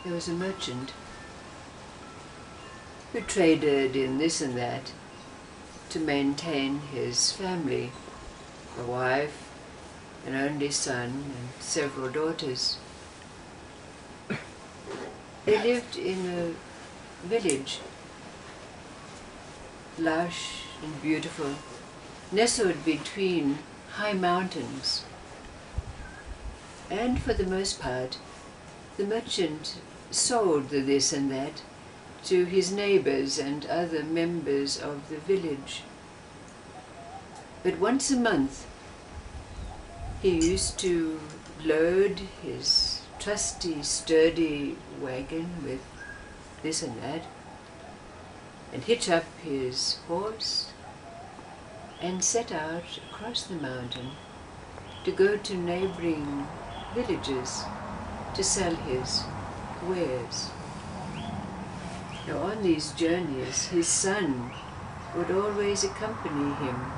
there was a merchant who traded in this and that to maintain his family, a wife, an only son, and several daughters. They lived in a village, lush and beautiful, nestled between high mountains. And for the most part, the merchant sold the this and that to his neighbors and other members of the village. But once a month, he used to load his trusty, sturdy wagon with this and that, and hitch up his horse and set out across the mountain to go to neighboring villages to sell his wares. Now on these journeys, his son would always accompany him,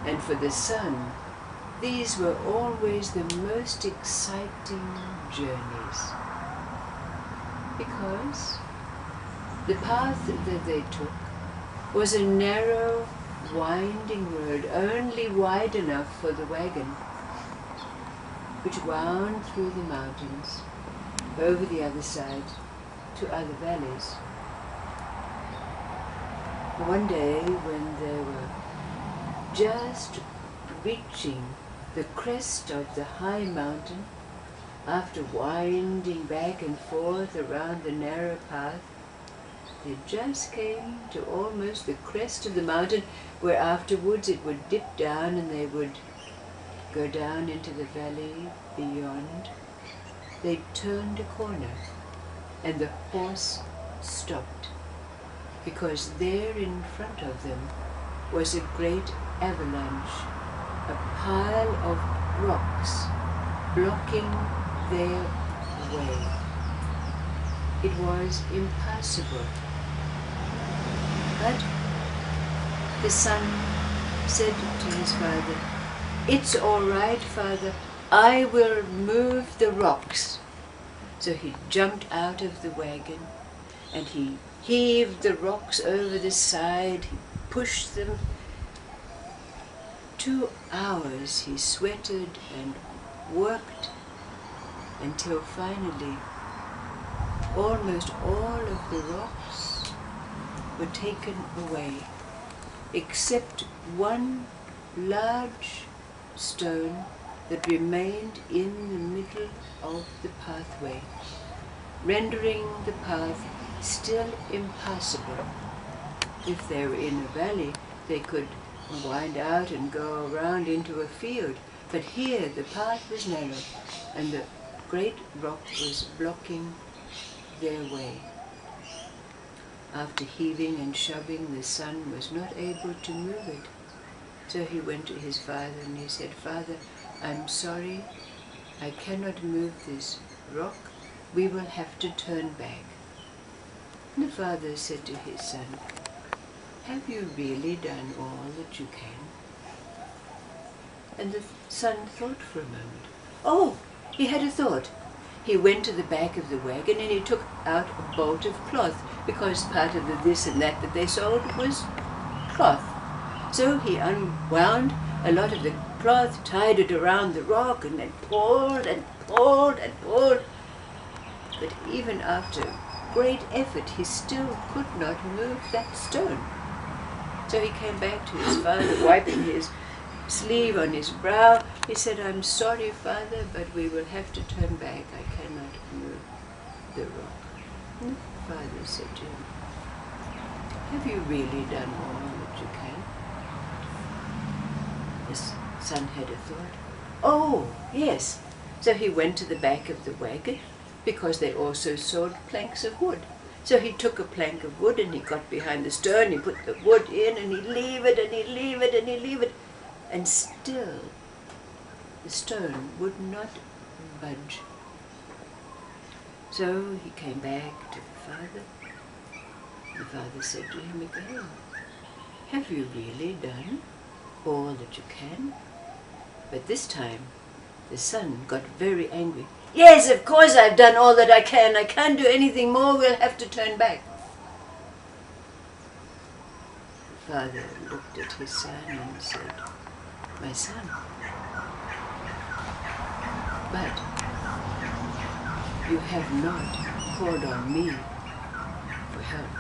and for the son, these were always the most exciting journeys, because the path that they took was a narrow, winding road, only wide enough for the wagon, which wound through the mountains, over the other side, to other valleys. One day, when they were just reaching the crest of the high mountain, after winding back and forth around the narrow path, they just came to almost the crest of the mountain, where afterwards it would dip down and they would go down into the valley beyond. They turned a corner and the horse stopped, because there in front of them was a great avalanche, a pile of rocks blocking their way. It was impassable. But the son said to his father, "It's all right, Father, I will move the rocks." So he jumped out of the wagon and he heaved the rocks over the side, he pushed them. 2 hours he sweated and worked until finally almost all of the rocks were taken away, except one large stone that remained in the middle of the pathway, rendering the path still impassable. If they were in a valley, they could wind out and go around into a field, but here the path was narrow and the great rock was blocking their way. After heaving and shoving, the son was not able to move it. So he went to his father and he said, "Father, I'm sorry, I cannot move this rock. We will have to turn back." And the father said to his son, "Have you really done all that you can?" And the son thought for a moment. Oh, he had a thought. He went to the back of the wagon and he took out a bolt of cloth, because part of the this and that they sold was cloth. So he unwound a lot of the cloth, tied it around the rock, and then pulled and pulled and pulled. But even after great effort, he still could not move that stone. So he came back to his father, wiping his sleeve on his brow. He said, "I'm sorry, Father, but we will have to turn back. I cannot move the rock." And the father said to him, "Have you really done all that you can?" The son had a thought. Oh, yes. So he went to the back of the wagon, because they also sold planks of wood. So he took a plank of wood and he got behind the stone, he put the wood in and he levered and he levered and he levered, and still the stone would not budge. So he came back to the father. The father said to him again, "Have you really done all that you can?" But this time The son got very angry. Yes, of course I've done all that I can. I can't do anything more. We'll have to turn back. The father looked at his son and said, my son, but you have not called on me for help.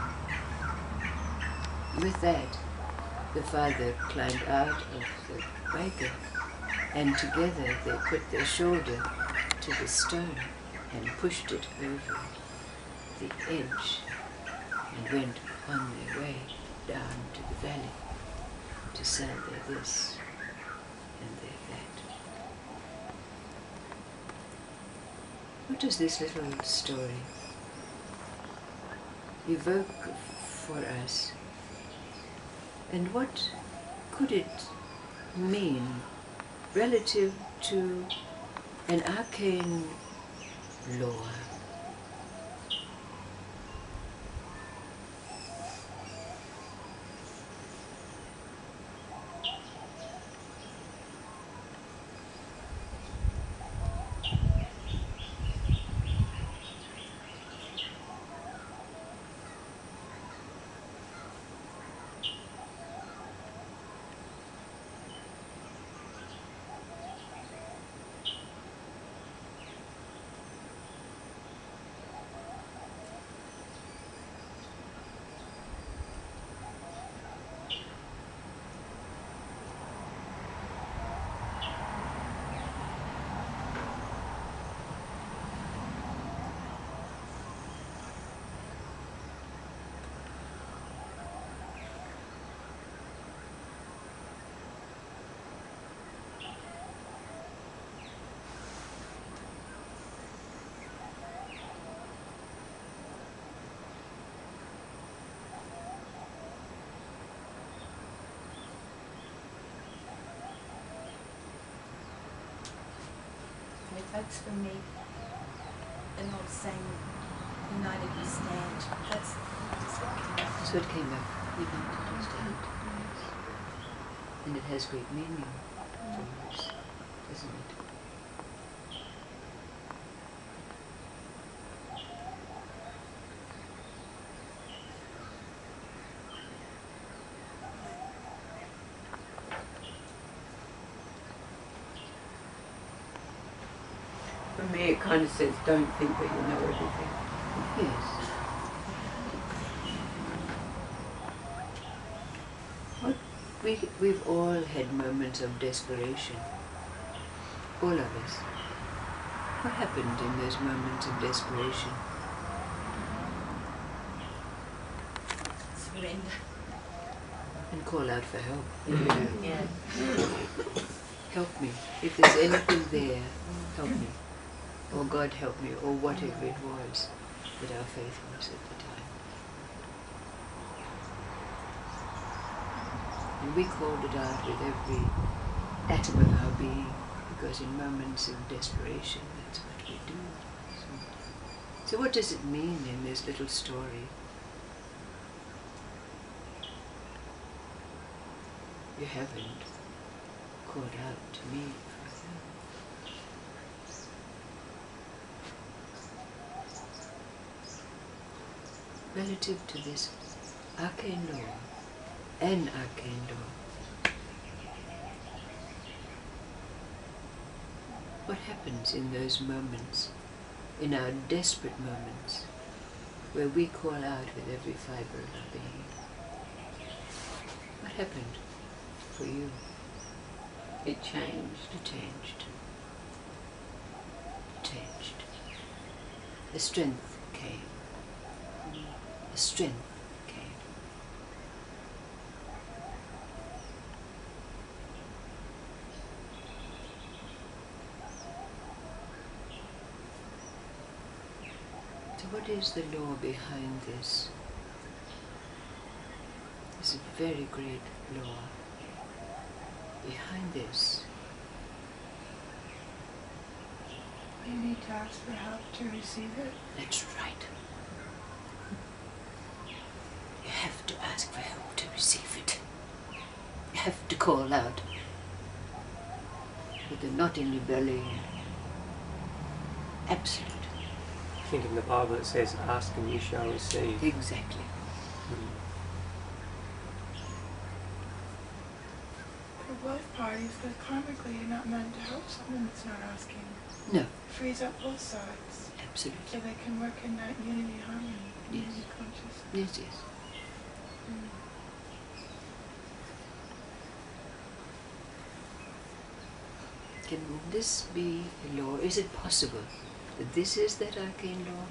With that, the father climbed out of the wagon, and together they put their shoulder to the stone and pushed it over the edge and went on their way down to the valley to sell their this and their that. What does this little story evoke for us? And what could it mean relative to an arcane lore? That's for me an old saying, united we stand. That's So it came up, united we stand. And it has great meaning for us, doesn't it? For me, it kind of says, don't think that you know everything. Yes. We've all had moments of desperation. All of us. What happened in those moments of desperation? surrender. And call out for help. Yeah. Help me. If there's anything there, help me. Or God help me, or whatever it was that our faith was at the time. And we called it out with every atom of our being, because in moments of desperation, that's what we do. So what does it mean in this little story? You haven't called out to me for help. Relative to this arcane law, an arcane law, what happens in those moments, in our desperate moments, where we call out with every fibre of our being? What happened for you? It changed. It changed. It changed. The strength came. The strength came. So what is the law behind this? It's a very great law. Behind this, You need to ask for help to receive it. that's right. You have to ask for help to receive it. You have to call out. but they're not in rebellion. Absolute. I think in the Bible it says, ask and you shall receive. Exactly. For both parties, because karmically you're not meant to help someone that's not asking. No, It frees up both sides, so absolutely. they can work in that unity, harmony, Yes. unity consciousness. Yes, yes. Can this be a law? Is it possible that this is that arcane law?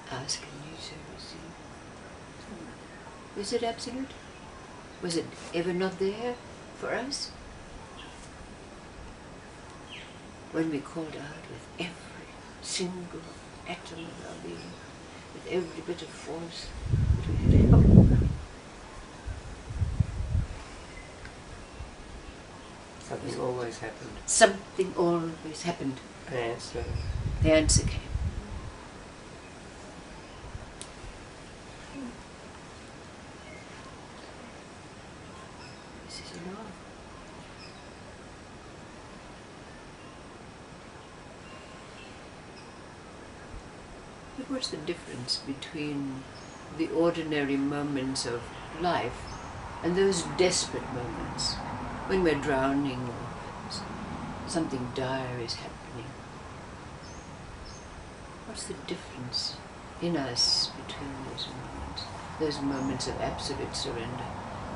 Ask and you shall receive. Is it absolute? Was it ever not there for us? When we called out with every single atom of our being, with every bit of force that we had ever. Something always happened. Something always happened. An answer. The answer came. This is a law. But what's the difference between the ordinary moments of life and those desperate moments when we're drowning or something dire is happening? What's the difference in us between those moments of absolute surrender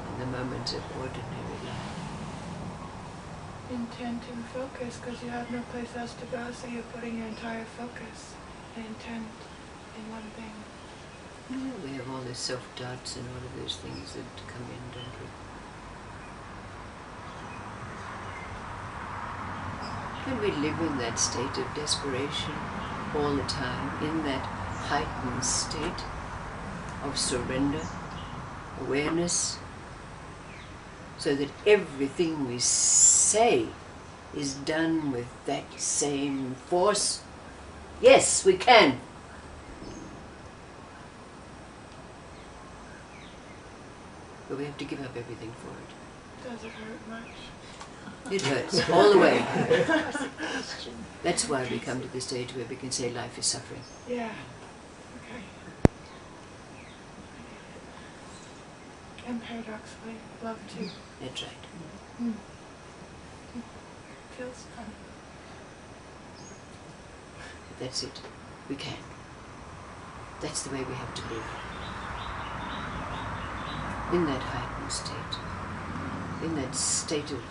and the moments of ordinary life? Intent and focus, because you have no place else to go, so you're putting your entire focus and intent in one thing. Yeah, we have all those self-doubts and all of those things that come in, don't we? And we live in that state of desperation all the time, in that heightened state of surrender, awareness, so that everything we say is done with that same force. Yes, we can. But we have to give up everything for it. Does it hurt much? It hurts all the way. That's why we come to the stage where we can say life is suffering. Yeah. Okay. And paradoxically, love too. That's right. Feels fun. That's it. We can. That's the way we have to live. In that heightened state. In that state of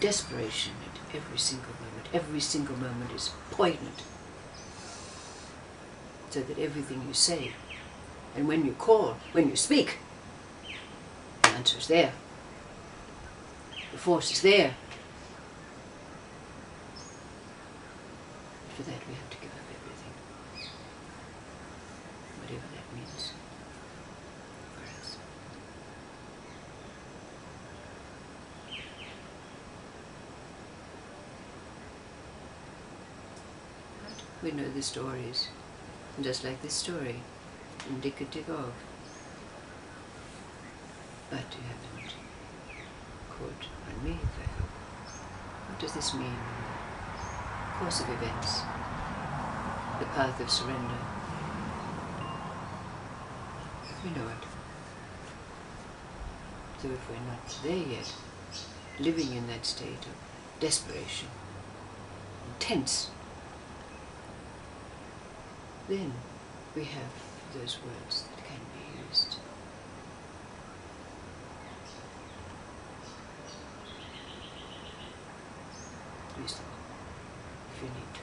desperation at every single moment. Every single moment is poignant. So that everything you say, and when you call, when you speak, the answer is there. The force is there. For that we have to give up everything. Whatever that means for us. We know the stories, and just like this story, indicative of. But you haven't caught on me, I hope. What does this mean? Course of events, the path of surrender. We know it. So if we're not there yet, living in that state of desperation, intense, then we have those words that can be used. Use them if you need to.